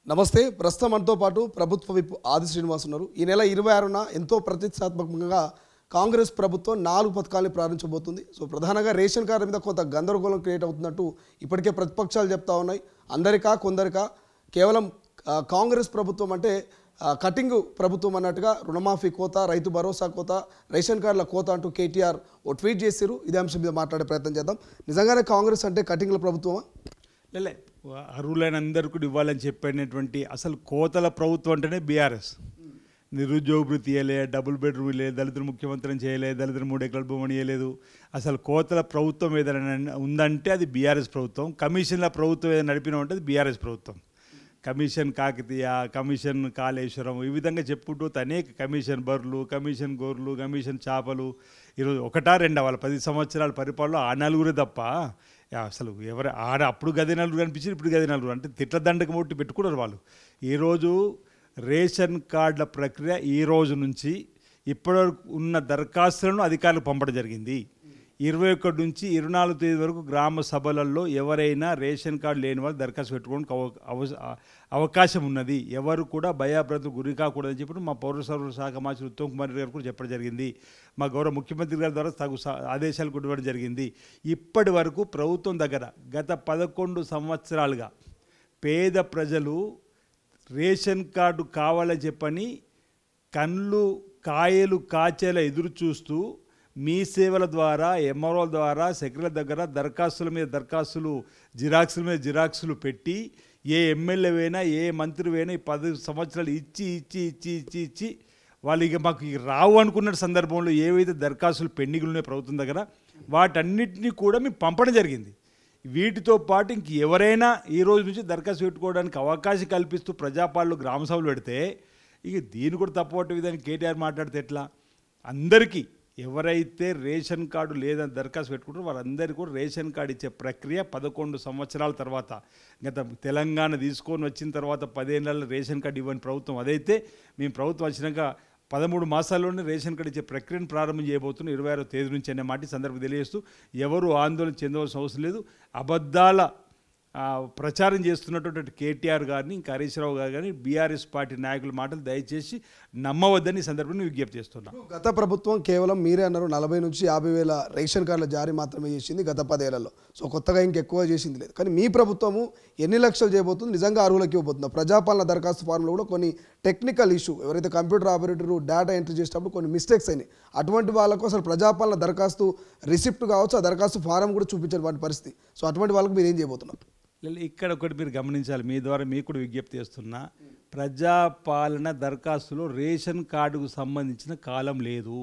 నమస్తే. ప్రస్తుతం మనతో పాటు ప్రభుత్వ విప్ ఆది శ్రీనివాస్ ఉన్నారు. ఈ నెల 26న ఎంతో ప్రతిష్టాత్మకంగా కాంగ్రెస్ ప్రభుత్వం 4 పథకాలను ప్రారంభించబోతుంది. సో ప్రధానంగా రేషన్ కార్డు మీద కొంత గందరగోళం క్రియేట్ అవుతున్నట్టు ఇప్పటికే ప్రతిపక్షాలు చెప్తా ఉన్నాయి. అందరికా కొందరికా కేవలం కాంగ్రెస్ ప్రభుత్వం అంటే కటింగ్ ప్రభుత్వం అన్నట్టుగా రుణమాఫీ కోత, రైతు భరోసా కోత, రేషన్ కార్డుల కోత అంటూ కేటీఆర్ ఓ ట్వీట్ చేశారు. ఇదే అంశం మీద మాట్లాడే ప్రయత్నం చేద్దాం. నిజంగానే కాంగ్రెస్ అంటే కటింగ్ల ప్రభుత్వమా? లే అర్హులైన అందరికీ కూడా ఇవ్వాలని చెప్పినటువంటి అసలు కోతల ప్రభుత్వం అంటేనే బీఆర్ఎస్. నిరుద్యోగ భృతి ఇవ్వలే, డబుల్ బెడ్రూమ్ ఇవ్వలే, దళితులు ముఖ్యమంత్రిని చేయలే, దళితులు 3 ఎకరాల భూమిని ఇవ్వలేదు. అసలు కోతల ప్రభుత్వం ఏదైనా ఉందంటే అది బీఆర్ఎస్ ప్రభుత్వం. కమిషన్ల ప్రభుత్వం ఏదైనా నడిపినా అంటే అది బీఆర్ఎస్ ప్రభుత్వం. కమిషన్ కాకతీయ, కమిషన్ కాళేశ్వరం, ఈ విధంగా చెప్పుకుంటూ అనేక కమిషన్ బర్రెలు, కమిషన్ గొర్రెలు, కమిషన్ చేపలు. ఈరోజు ఒకటా రెండా వాళ్ళ 10 సంవత్సరాల పరిపాలనలో ఆ నలుగురే తప్ప అసలు ఎవరు అప్పుడు గది నలుగురు కనిపించి ఇప్పుడు గది నలుగురు అంటే తిట్ల దండకు మొట్టి పెట్టుకున్నారు వాళ్ళు. ఈరోజు రేషన్ కార్డుల ప్రక్రియ ఈ రోజు నుంచి ఇప్పటివరకు ఉన్న దరఖాస్తులను అధికారులకు పంపడం జరిగింది. 21 నుంచి 24 తేదీ వరకు గ్రామ సభలలో ఎవరైనా రేషన్ కార్డు లేని వాళ్ళు దరఖాస్తు పెట్టుకోవడానికి అవకాశం ఉన్నది. ఎవరు కూడా భయాభ్రాంతులకు గురి కాకూడదని చెప్పి మా పౌర సరఫరాల శాఖ మంత్రి ఉత్తమ్ కుమార్ గారు కూడా చెప్పడం జరిగింది. మా గౌరవ ముఖ్యమంత్రి గారి ద్వారా తగు ఆదేశాలు కూడా ఇవ్వడం జరిగింది. ఇప్పటి వరకు ప్రభుత్వం దగ్గర గత 11 సంవత్సరాలుగా పేద ప్రజలు రేషన్ కార్డు కావాలని చెప్పని కళ్ళు కాయలు కాచేలా ఎదురు చూస్తూ మీ సేవల ద్వారా, ఎంఆర్ఓల ద్వారా, సెక్రటరీల దగ్గర దరఖాస్తుల మీద దరఖాస్తులు, జిరాక్సుల మీద జిరాక్సులు పెట్టి ఏ ఎమ్మెల్యేవైనా ఏ మంత్రివైనా ఈ 10 సంవత్సరాలు ఇచ్చి వాళ్ళు ఇక మాకు రావు అనుకున్న సందర్భంలో ఏవైతే దరఖాస్తులు పెండింగ్లు ఉన్నాయో ప్రభుత్వం దగ్గర వాటన్నిటినీ కూడా మేము పంపడం జరిగింది. వీటితో పాటు ఇంక ఎవరైనా ఈ రోజు నుంచి దరఖాస్తు పెట్టుకోవడానికి అవకాశం కల్పిస్తూ ప్రజాపాలనలో గ్రామ సభలు పెడితే ఇక దీన్ని కూడా తప్పవట్టే విధానికి కేటీఆర్ మాట్లాడితే ఎట్లా? అందరికీ ఎవరైతే రేషన్ కార్డు లేదని దరఖాస్తు పెట్టుకుంటారో వాళ్ళందరికీ కూడా రేషన్ కార్డు ఇచ్చే ప్రక్రియ 11 సంవత్సరాల తర్వాత, గత తెలంగాణ తీసుకొని వచ్చిన తర్వాత 10 ఏళ్ళలో రేషన్ కార్డు ఇవ్వని ప్రభుత్వం అదైతే మేము ప్రభుత్వం వచ్చినాక 13 మాసాల్లోనే రేషన్ కార్డు ఇచ్చే ప్రక్రియను ప్రారంభం చేయబోతున్నాం 26వ తేదీ నుంచి అనే మాట సందర్భం తెలియజేస్తూ ఎవరు ఆందోళన చెందవలసిన అవసరం లేదు. అబద్ధాల ప్రచారం చేస్తున్నటువంటి కేటీఆర్ గారిని, ఇంకా హరీష్ రావు గారు కానీ బీఆర్ఎస్ పార్టీ నాయకుల మాటలు దయచేసి నమ్మవద్దని సందర్భంగా విజ్ఞప్తి చేస్తున్నాం. గత ప్రభుత్వం కేవలం మీరే అన్నారు 40 నుంచి 50 వేల రేషన్ కార్డుల జారీ మాత్రమే చేసింది గత 10 ఏళ్లలో. సో కొత్తగా ఇంకెక్కువ చేసింది లేదు. కానీ మీ ప్రభుత్వము ఎన్ని లక్షలు చేయబోతుంది, నిజంగా అర్హులకి ఇవ్వబోతుందా? ప్రజాపాలన దరఖాస్తు ఫారంలో కూడా కొన్ని టెక్నికల్ ఇష్యూ, ఎవరైతే కంప్యూటర్ ఆపరేటర్ డేటా ఎంట్రీ చేసేటప్పుడు కొన్ని మిస్టేక్స్ అయినాయి. అటువంటి వాళ్ళకు అసలు ప్రజాపాలన దరఖాస్తు రిసిప్ట్ కావచ్చు, ఆ దరఖాస్తు ఫారం కూడా చూపించేటువంటి పరిస్థితి. సో అటువంటి వాళ్ళకి మీరు ఏం చేయబోతున్నారు? ఇక్కడ ఒకటి మీరు గమనించాలి, మీ ద్వారా మీకు కూడా విజ్ఞప్తి చేస్తున్నా, ప్రజాపాలన దరఖాస్తులో రేషన్ కార్డుకు సంబంధించిన కాలం లేదు.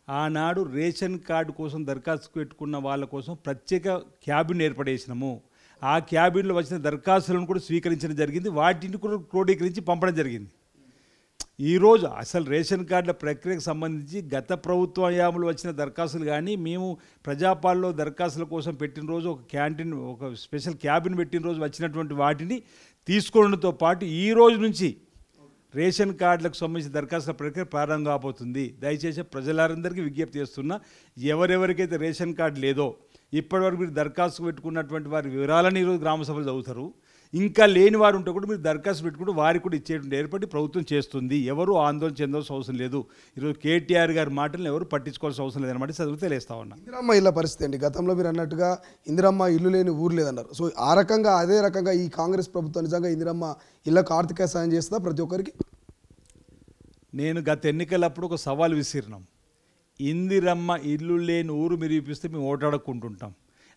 ఆనాడు రేషన్ కార్డు కోసం దరఖాస్తు పెట్టుకున్న వాళ్ళ కోసం ప్రత్యేక క్యాబిన్ ఏర్పడేసినాము. ఆ క్యాబిన్లో వచ్చిన దరఖాస్తులను కూడా స్వీకరించడం జరిగింది, వాటిని కూడా క్రోడీకరించి పంపడం జరిగింది. ఈరోజు అసలు రేషన్ కార్డుల ప్రక్రియకు సంబంధించి గత ప్రభుత్వ హయాంలో వచ్చిన దరఖాస్తులు కానీ, మేము ప్రజాపాలలో దరఖాస్తుల కోసం పెట్టిన రోజు ఒక క్యాంటీన్, ఒక స్పెషల్ క్యాబిన్ పెట్టిన రోజు వచ్చినటువంటి వాటిని తీసుకోవడంతో పాటు ఈ రోజు నుంచి రేషన్ కార్డులకు సంబంధించిన దరఖాస్తుల ప్రక్రియ ప్రారంభం కాబోతుంది. దయచేసి ప్రజలందరికీ విజ్ఞప్తి చేస్తున్నా, ఎవరెవరికైతే రేషన్ కార్డు లేదో ఇప్పటివరకు మీరు దరఖాస్తు పెట్టుకున్నటువంటి వారి వివరాలను ఈరోజు గ్రామ సభలు చదువుతారు. ఇంకా లేని వారు ఉంటే కూడా మీరు దరఖాస్తు పెట్టుకుంటూ వారికి కూడా ఇచ్చేటువంటి ఏర్పాటు ప్రభుత్వం చేస్తుంది. ఎవరు ఆందోళన చెందాల్సిన అవసరం లేదు. ఈరోజు కేటీఆర్ గారి మాటలను ఎవరు పట్టించుకోవాల్సిన అవసరం లేదన్నమాట చదువు తెలియస్తా ఉన్నా. ఇందిరమ్మ ఇళ్ళ పరిస్థితి అండి, గతంలో మీరు అన్నట్టుగా ఇందిరమ్మ ఇల్లు లేని ఊరు లేదన్నారు. సో ఆ రకంగా అదే రకంగా ఈ కాంగ్రెస్ ప్రభుత్వం నిజంగా ఇందిరమ్మ ఇళ్ళకు ఆర్థిక సాయం చేస్తుందా ప్రతి ఒక్కరికి? నేను గత ఎన్నికలప్పుడు ఒక సవాల్ విసిరినాం. ఇందిరమ్మ ఇల్లు లేని ఊరు మీరు చూపిస్తే మేము ఓటాడుకుంటుంటాం.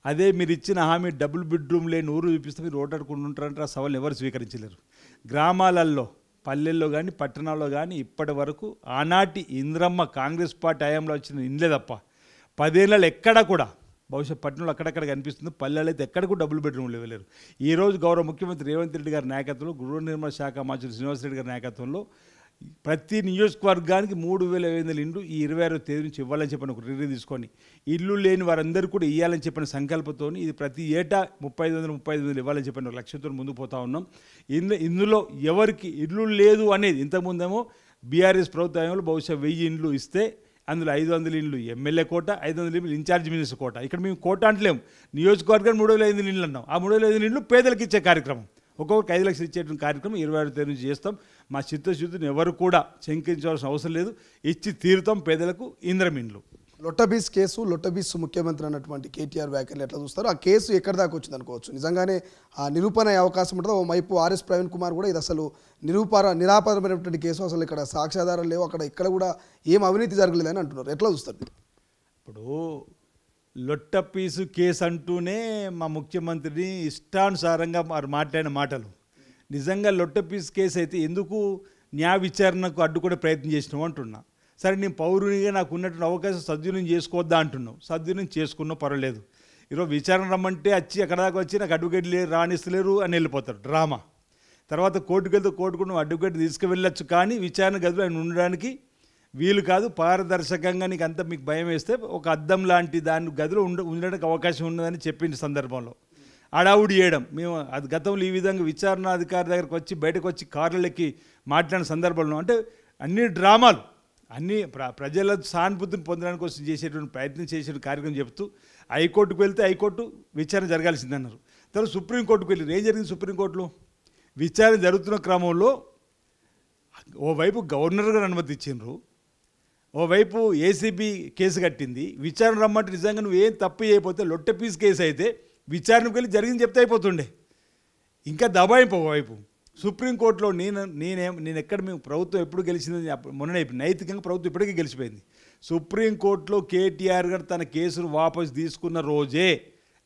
అదే మీరు ఇచ్చిన హామీ డబుల్ బెడ్రూమ్ లేని ఊరు చూపిస్తే మీరు ఓటాడుకుంటుంటారంటే ఆ సవాల్ ఎవరు స్వీకరించలేరు. గ్రామాలలో, పల్లెల్లో కానీ పట్టణాల్లో కానీ ఇప్పటి వరకు ఆనాటి ఇందిరమ్మ కాంగ్రెస్ పార్టీ హయాంలో వచ్చిన ఇండ్లే తప్ప 10 ఏళ్ళలో ఎక్కడా కూడా, బహుశా పట్టణంలో అక్కడక్కడ కనిపిస్తుంది, పల్లెల్లో అయితే ఎక్కడ కూడా డబుల్ బెడ్రూమ్లు ఇవ్వలేరు. ఈరోజు గౌరవ ముఖ్యమంత్రి రేవంత్ రెడ్డి గారి నాయకత్వంలో, గృహ నిర్మాణ శాఖ మంత్రి శ్రీనివాసరెడ్డి గారి నాయకత్వంలో ప్రతి నియోజకవర్గానికి 3,500 ఇండ్లు ఈ 26వ తేదీ నుంచి ఇవ్వాలని చెప్పిన ఒక నిర్ణయం తీసుకొని ఇల్లు లేని వారందరూ కూడా ఇవ్వాలని చెప్పిన సంకల్పంతో ఇది ప్రతి ఏటా 35,000 ఇవ్వాలని చెప్పిన ఒక లక్ష్యంతో ముందుకు పోతా ఉన్నాం. ఇందులో ఎవరికి ఇల్లు లేదు అనేది ఇంతకుముందేమో బీఆర్ఎస్ ప్రభుత్వంలో బహుశా 1000 ఇండ్లు ఇస్తే అందులో 500 ఇండ్లు ఎమ్మెల్యే కోట, 500 ఇండ్లు ఇన్ఛార్జ్ మినిస్టర్ కోట. ఇక్కడ మేము కోట అంటలేము, నియోజకవర్గానికి 3,500 ఇండ్లు అన్నాం. ఆ 3,500 ఇండ్లు పేదలకు ఇచ్చే కార్యక్రమం. ఒక్కొక్కరికి 5 లక్షలు ఇచ్చేటువంటి కార్యక్రమం 26వ తేదీ నుంచి చేస్తాం. మా చిత్తశుద్ధిని ఎవరు కూడా శంకించవలసిన అవసరం లేదు. ఇచ్చి తీరుతాం పేదలకు ఇంద్రమిండ్లు. లొట్టబీస్ కేసు, లొట్టబీస్ ముఖ్యమంత్రి అన్నటువంటి కేటీఆర్ వ్యాఖ్యలు ఎట్లా చూస్తారు? ఆ కేసు ఎక్కడి దాకా వచ్చింది అనుకోవచ్చు? నిజంగానే ఆ నిరూపణ అయ్యే అవకాశం ఉంటుంది. ఓవైపు ఆర్ఎస్ ప్రవీణ్ కుమార్ కూడా ఇది అసలు నిరాపరమైనటువంటి కేసు, అసలు ఇక్కడ సాక్ష్యాధారాలు లేవు, అక్కడ ఇక్కడ కూడా ఏం అవినీతి జరగలేదని అంటున్నారు. ఎట్లా చూస్తారు? ఇప్పుడు లొట్టపీసు కేసు అంటూనే మా ముఖ్యమంత్రిని ఇష్టానుసారంగా వారు మాట్లాడిన మాటలు. నిజంగా లొట్టపీసు కేసు అయితే ఎందుకు న్యాయ విచారణకు అడ్డుకునే ప్రయత్నం చేసినావు అంటున్నా. సరే, నేను పౌరునిగా నాకు ఉన్నటువంటి అవకాశం సద్వినియోగం చేసుకోవద్దా అంటున్నావు. సద్వినియోగం చేసుకున్నావు, పర్వాలేదు. ఈరోజు విచారణ రమ్మంటే వచ్చి అక్కడ దాకా వచ్చి నాకు అడ్వకేట్ రాణిస్తలేరు అని వెళ్ళిపోతారు, డ్రామా. తర్వాత కోర్టుకు వెళ్తే కోర్టుకు నువ్వు అడ్వకేట్ తీసుకువెళ్ళొచ్చు, కానీ విచారణ గదిలో ఆయన ఉండడానికి వీలు కాదు. పారదర్శకంగా నీకు అంతా మీకు భయం వేస్తే ఒక అద్దం లాంటి దాని గదిలో ఉండడానికి అవకాశం ఉన్నదని చెప్పిన సందర్భంలో అడావుడి చేయడం. మేము అది గతంలో ఈ విధంగా విచారణ అధికారి దగ్గరకు వచ్చి బయటకు వచ్చి కార్లకి మాట్లాడిన సందర్భంలో అంటే అన్ని డ్రామాలు, అన్నీ ప్రజల సానుభూతిని పొందడానికి కోసం చేసేటువంటి ప్రయత్నం చేసే కార్యక్రమం చెప్తూ హైకోర్టుకు వెళ్తే హైకోర్టు విచారణ జరగాల్సిందన్నారు. తర్వాత సుప్రీంకోర్టుకు వెళ్ళి ఏం జరిగింది? సుప్రీంకోర్టులో విచారణ జరుగుతున్న క్రమంలో ఓవైపు గవర్నర్ గారు అనుమతి ఇచ్చిండ్రు, ఓవైపు ఏసీబీ కేసు కట్టింది. విచారణ రమ్మంటే నిజంగా నువ్వు ఏం తప్పు చేయకపోతే లొట్టపీస్ కేసు అయితే విచారణకు వెళ్ళి జరిగింది చెప్తే అయిపోతుండే. ఇంకా దబాయింపు ఓవైపు. సుప్రీంకోర్టులో నేను ఎక్కడ మేము ప్రభుత్వం ఎప్పుడు గెలిచిందని మొన్న నైతికంగా ప్రభుత్వం ఇప్పటికీ గెలిచిపోయింది. సుప్రీంకోర్టులో కేటీఆర్ గారు తన కేసును వాపసు తీసుకున్న రోజే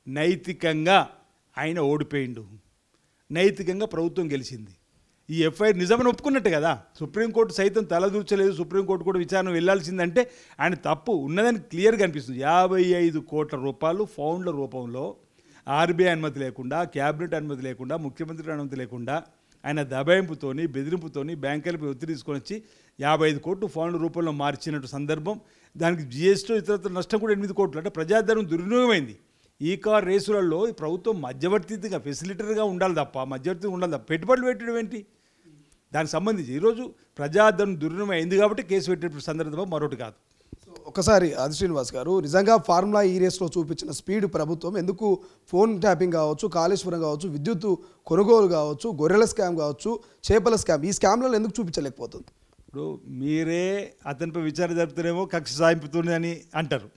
నైతికంగా ఆయన ఓడిపోయిండు. నైతికంగా ప్రభుత్వం గెలిచింది. ఈ ఎఫ్ఐఆర్ నిజమని ఒప్పుకున్నట్టు కదా. సుప్రీంకోర్టు సైతం తలదూర్చలేదు, సుప్రీంకోర్టు కూడా విచారణ వెళ్ళాల్సిందంటే ఆయన తప్పు ఉన్నదని క్లియర్గా అనిపిస్తుంది. 55 కోట్ల రూపాయలు ఫౌండ్ల రూపంలో ఆర్బీఐ అనుమతి లేకుండా, క్యాబినెట్ అనుమతి లేకుండా, ముఖ్యమంత్రి అనుమతి లేకుండా ఆయన దబాయింపుతోని బెదిరింపుతోని బ్యాంకులపై ఒత్తిడి తీసుకొని వచ్చి 55 కోట్లు ఫౌండ్ రూపంలో మార్చినట్టు సందర్భం. దానికి జిఎస్టీ ఇతర నష్టం కూడా 8 కోట్లు. అంటే ప్రజాధనం దుర్వినియోగమైంది. ఈ కార్ రేసులలో ఈ ప్రభుత్వం మధ్యవర్తిగా ఫెసిలిటర్గా ఉండాలి తప్ప, మధ్యవర్తిగా ఉండాలి తప్ప పెట్టుబడులు పెట్టడం ఏంటి? దానికి సంబంధించి ఈరోజు ప్రజాధనం దుర్వినియోగం అయింది కాబట్టి కేసు పెట్టే సందర్భం మరొకటి కాదు. ఒకసారి ఆది శ్రీనివాస్ గారు, నిజంగా ఫార్ములా ఈ రేస్లో చూపించిన స్పీడ్ ప్రభుత్వం ఎందుకు ఫోన్ ట్యాపింగ్ కావచ్చు, కాళేశ్వరం కావచ్చు, విద్యుత్ కొనుగోలు కావచ్చు, గొర్రెల స్కామ్ కావచ్చు, చేపల స్కామ్, ఈ స్కామ్లను ఎందుకు చూపించలేకపోతుంది? ఇప్పుడు మీరే అతనిపై విచారణ జరుపుతారేమో కక్ష సాయింపుతుంది అని అంటారు.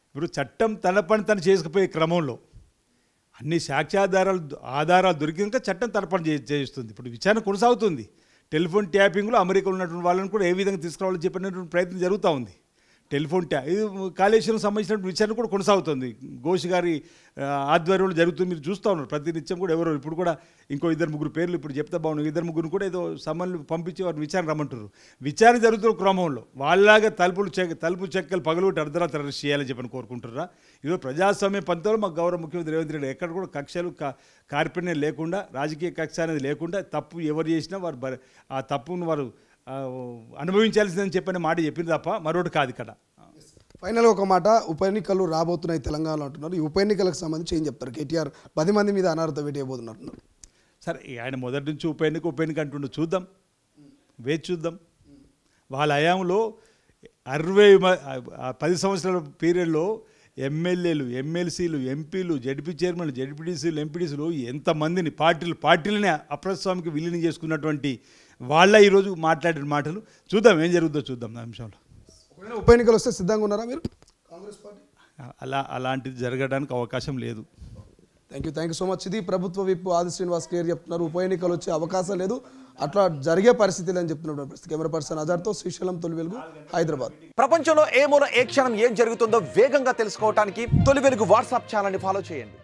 ఇప్పుడు చట్టం తన పని తను చేసుకుపోయే క్రమంలో అన్ని ఆధారాలు దొరికినాక చట్టం తన పని చేస్తుంది. ఇప్పుడు విచారణ కొనసాగుతుంది. టెలిఫోన్ ట్యాపింగ్లో అమెరికాలో ఉన్నటువంటి వాళ్ళని కూడా ఏ విధంగా తీసుకురావాలని చెప్పినటువంటి ప్రయత్నం జరుగుతూ ఉంది. టెలిఫోన్ ఇది కాళేశ్వరం సంబంధించిన విచారణ కూడా కొనసాగుతుంది. ఘోష్ గారి ఆధ్వర్యంలో జరుగుతుంది. మీరు చూస్తూ ఉన్నారు ప్రతినిత్యం కూడా. ఎవరో ఇప్పుడు కూడా ఇంకో 2-3 పేర్లు ఇప్పుడు చెప్తా బాగున్నాయి. 2-3 కూడా ఏదో సమన్లు పంపించి వారిని విచారణ రమ్మంటారు. విచారణ జరుగుతున్న క్రమంలో వాళ్ళలాగా తలుపు చెక్కలు పగలగొట్టి అర్ధరాత్రి అరెస్ట్ చేయాలని చెప్పని కోరుకుంటున్నారా? ఈరోజు ప్రజాస్వామ్య పంతంలో మాకు గౌరవ ముఖ్యమంత్రి రేవంత్ రెడ్డి ఎక్కడ కూడా కక్షలు కార్పణ్యం లేకుండా, రాజకీయ కక్ష అనేది లేకుండా, తప్పు ఎవరు చేసినా వారు ఆ తప్పును వారు అనుభవించాల్సిందని చెప్పని మాట చెప్పింది తప్ప మరొకటి కాదు. ఇక్కడ ఫైనల్గా ఒక మాట, ఉప ఎన్నికలు రాబోతున్నాయి తెలంగాణలో అంటున్నారు. ఈ ఉప ఎన్నికలకు సంబంధించి ఏం చెప్తారు? కేటీఆర్ 10 మంది మీద అనర్హత వేయబోతున్నారు. సరే, ఆయన మొదటి నుంచి ఉప ఎన్నిక అంటుండే, చూద్దాం, వేచి చూద్దాం. వాళ్ళ హయాంలో 10 సంవత్సరాల పీరియడ్లో ఎమ్మెల్యేలు, ఎమ్మెల్సీలు, ఎంపీలు, జడ్పీ చైర్మన్లు, జడ్పీటీసీలు, ఎంపీటీసీలు ఎంతమందిని పార్టీలనే అప్రస్తుతానికి విలీనం చేసుకున్నటువంటి వాళ్ళ ఈరోజు మాట్లాడిన మాటలు చూద్దాం, ఏం జరుగుతుందో చూద్దాం. ఆ అంశంలో ఉప ఎన్నికలు వస్తే సిద్ధంగా ఉన్నారా మీరు? కాంగ్రెస్ పార్టీ అలాంటిది జరగడానికి అవకాశం లేదు. Thank you so much. ఇది ప్రభుత్వ విప్ ఆది శ్రీనివాస్ క్లియర్ చెప్తున్నారు. ఉప ఎన్నికలు వచ్చే అవకాశం లేదు, అట్లా జరిగే పరిస్థితి అని చెప్తున్నారు. కెమెరా పర్సన్ అజర్తో శ్రీశైలం, తొలి వెలుగు, హైదరాబాద్. ప్రపంచంలో ఏ మూల ఏ క్షణం ఏం జరుగుతుందో వేగంగా తెలుసుకోవడానికి తొలి వెలుగు వాట్సాప్ ఛానల్ని ఫాలో చేయండి.